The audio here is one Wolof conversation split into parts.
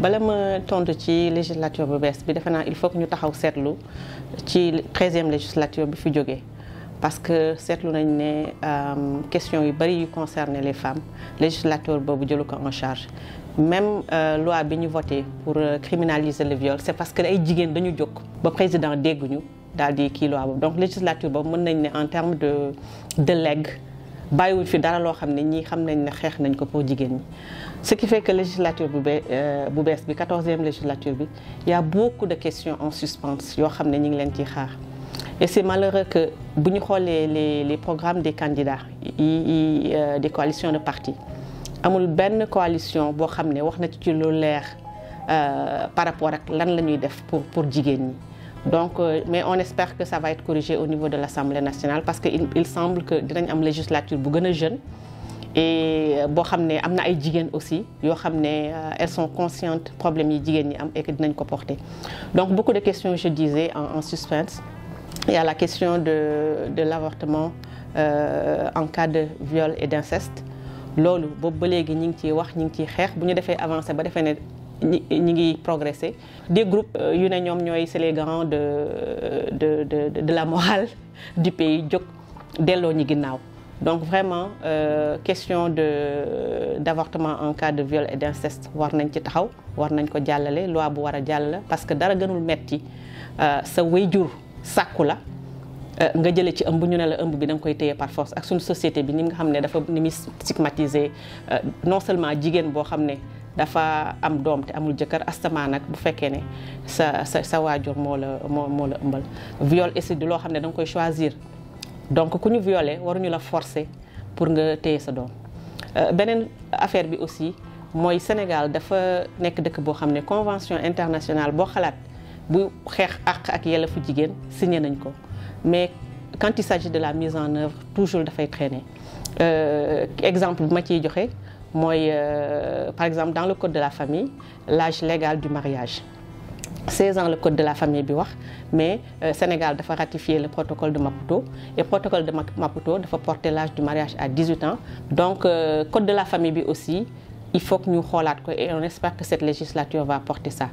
bala ma tontu ci législature bu bees bi defe naa il faut que ñu taxaw seetlu ci 13e législature bi fi jógee parce que seetlu nañ ne question yu bari yu concerné les femmes législature boobu jëlu ko en charge même loi bi ñu voté pour criminaliser le viol c'est parce que ay jigéen dañu jóg ba président dégguñu daal di kii loi boobu donc législature boobu mën nañ ne en termes de legs bàyyiwuñ fi dara loo xam ne ñii xam nañ ne xeex nañ ko pour jigéen ñi ce qui fait que législature bu bees bi 14e législature bi y a beaucoup de questions en suspens yoo xam ne ñu ngi leen ciy xaar et c'est malheureux que bu ñu xoolee les programmes des candidats des coalitions de partis amul benn coalition boo xam ne wax na ci lu leer par rapport ak lan la ñuy def pour jigéen ñi donc mais on espère que ça va être corrigé au niveau de l'Assemblée nationale parce que il semble que dinañ am législature bu gën a jeune et boo xam ne am na ay jigéen aussi yoo xam ne elles sont conscientes problèmes yi jigéen ñi am et que dinañ ko porter donc beaucoup de questions je disais en suspense. Il y a la question de l'avortement en cas de viol et d'inceste loolu boobu ba léegi ñi ngi ciy wax ñi ngi ciy xeex bu ñu defee avancé ba defee ne ñi ngi progresser des groupes yu ne ñoom ñooy c'est les garants de la morale du pays jóg delloo ñi ginnaaw donc vraiment question d'avortement en cas de viol et d'inceste war nañ ci taxaw war nañ ko jàllale loi bu war a jàll parce que dara gënul metti sa waajur sàkku la nga jëlee ci ëmb ñu ne la ëmb bi da nga koy téye par force ak suñu société bi ni nga xam ne dafa ni muy stigmatiser non seulement jigéen boo xam ne dafa am doom te amul jëkkër astama nag bu fekkee ne sa waajur moo la ëmbal viol et du loo xam ne da nga koy choisir donc ku ñu violé waruñu la forcer pour nga téye sa doom beneen affaire bi aussi mooy Sénégal dafa nekk dëkk boo xam ne convention internationale boo xalaat bu xeex ak yelleefu jigéen signé nañ ko mais quand il s'agit de la mise en œuvre toujours dafay traîner exemple bi ma ciy joxe mooy par exemple dans le code de la famille l'âge légal du mariage 16 ans le code de la famille bi wax mais Sénégal dafa ratifier le protocole de Maputo et protocole de Maputo dafa porter l'âge du mariage à 18 ans donc code de la famille bi aussi il faut que ñu xoolaat ko et on espère que cette législature va porter ça.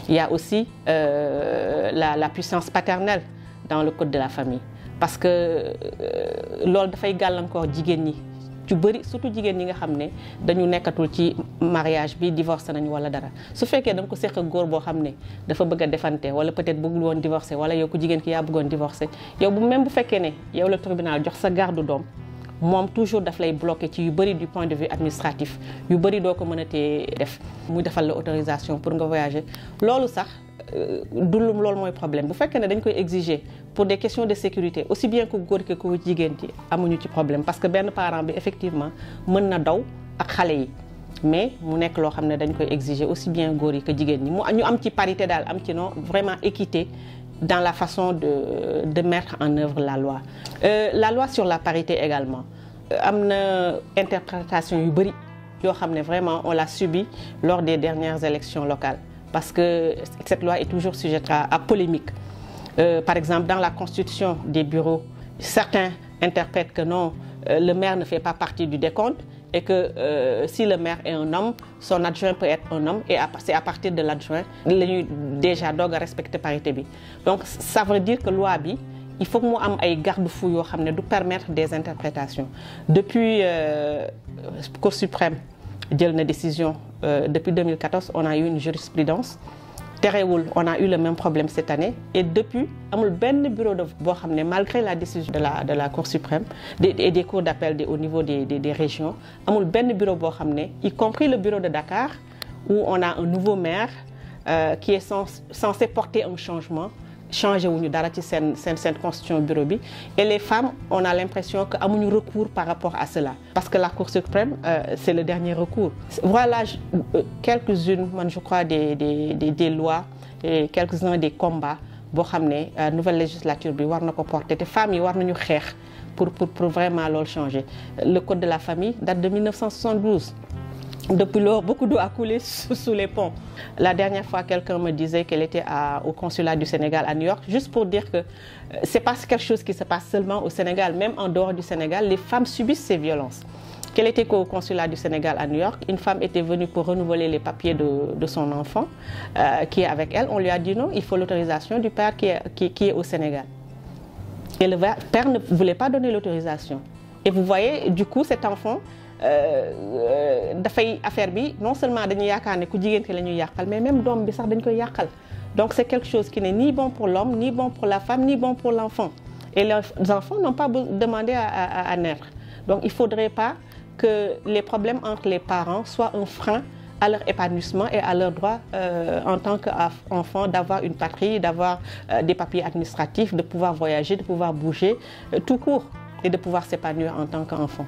Il y a aussi la puissance paternelle dans le code de la famille parce que loolu dafay gàllankoor jigéen ñi ci bëri surtout jigéen ñi nga xam ne dañu nekkatul ci mariage bi divorcé nañu wala dara su fekkee da nga ko seq ak góor boo xam ne dafa bëgg a defante wala peut-être bëggul woon divorcé wala yow ku jigéen ki yaa bëggoon divorcé yow même bu fekkee ne yow la tribunal jox sa garde doom moom toujours daf lay bloqué ci yu bëri du point de vue administratif yu bëri doo ko mën a tee def muy defal la autorisation pour nga voyager loolu sax dulum loolu mooy problème bu fekkee ne dañ koy exiger pour des questions de sécurité aussi bien que góor ki ko jigéen ci amuñu ci problème parce que benn parent bi effectivement mën na daw ak xale yi mais mu nekk loo xam ne dañ koy exiger aussi bien góor yi que jigéen ñi ñu am ci parité daal am ci non vraiment équité dans la façon de mettre en œuvre la loi sur la parité également am na interprétation yu bëri yoo xam ne vraiment on l'a subi lors des dernières élections locales parce que cette loi est toujours sujette à polémique par exemple dans la constitution des bureaux certains interprètent que non le maire ne fait pas partie du décompte et que si le maire est un homme son adjoint peut être un homme et c'est à partir de l'adjoint la ñuy déjà doog a respecter parité bi donc ça veut dire que loi bi il faut que mu am ay garde-fous yoo xam ne du permettre des interprétations depuis Cour suprême jël na décision depuis 2014 on a eu une jurisprudence terewul on a eu le même problème cette année et depuis amul benn bureau de boo xam ne malgré la décision de la Cour suprême et des cours d'appel au niveau des régions amul benn bureau boo xam ne y compris le bureau de Dakar où on a un nouveau maire qui est censé porter un changement changé wuñu dara ci seen constitution bureau bi et les femmes on a l'impression que amuñu recours par rapport à cela parce que la Cour suprême c'est le dernier recours voilà quelques-unes man je crois des lois et quelques-uns des combats boo xam ne nouvelle législature bi war na ko porter te femmes yi war nañu xeex pour vraiment loolu changer le code de la famille date de 1972 Depuis lors, beaucoup d'eau a coulé sous les ponts. La dernière fois, quelqu'un me disait qu'elle était au consulat du Sénégal à New York, juste pour dire que c'est pas quelque chose qui se passe seulement au Sénégal. Même en dehors du Sénégal, les femmes subissent ces violences. qu'elle était au consulat du Sénégal à New York. Une femme était venue pour renouveler les papiers de son enfant qui est avec elle. On lui a dit non, il faut l'autorisation du père qui est au Sénégal. Et le père ne voulait pas donner l'autorisation. Et vous voyez, du coup, cet enfant, dafay affaire bi non seulement dañuy yaakaar ne ku jigéen ki la ñuy yàqal, mais même doom bi sax dañ koy yàqal. Donc c'est quelque chose qui n'est ni bon pour l'homme, ni bon pour la femme, ni bon pour l'enfant. Et les enfants n'ont pas demandé à naître. Donc il ne faudrait pas que les problèmes entre les parents soient un frein à leur épanouissement et à leur droit en tant qu'enfant d'avoir une patrie, d'avoir des papiers administratifs, de pouvoir voyager, de pouvoir bouger tout court et de pouvoir s'épanouir en tant qu'enfant.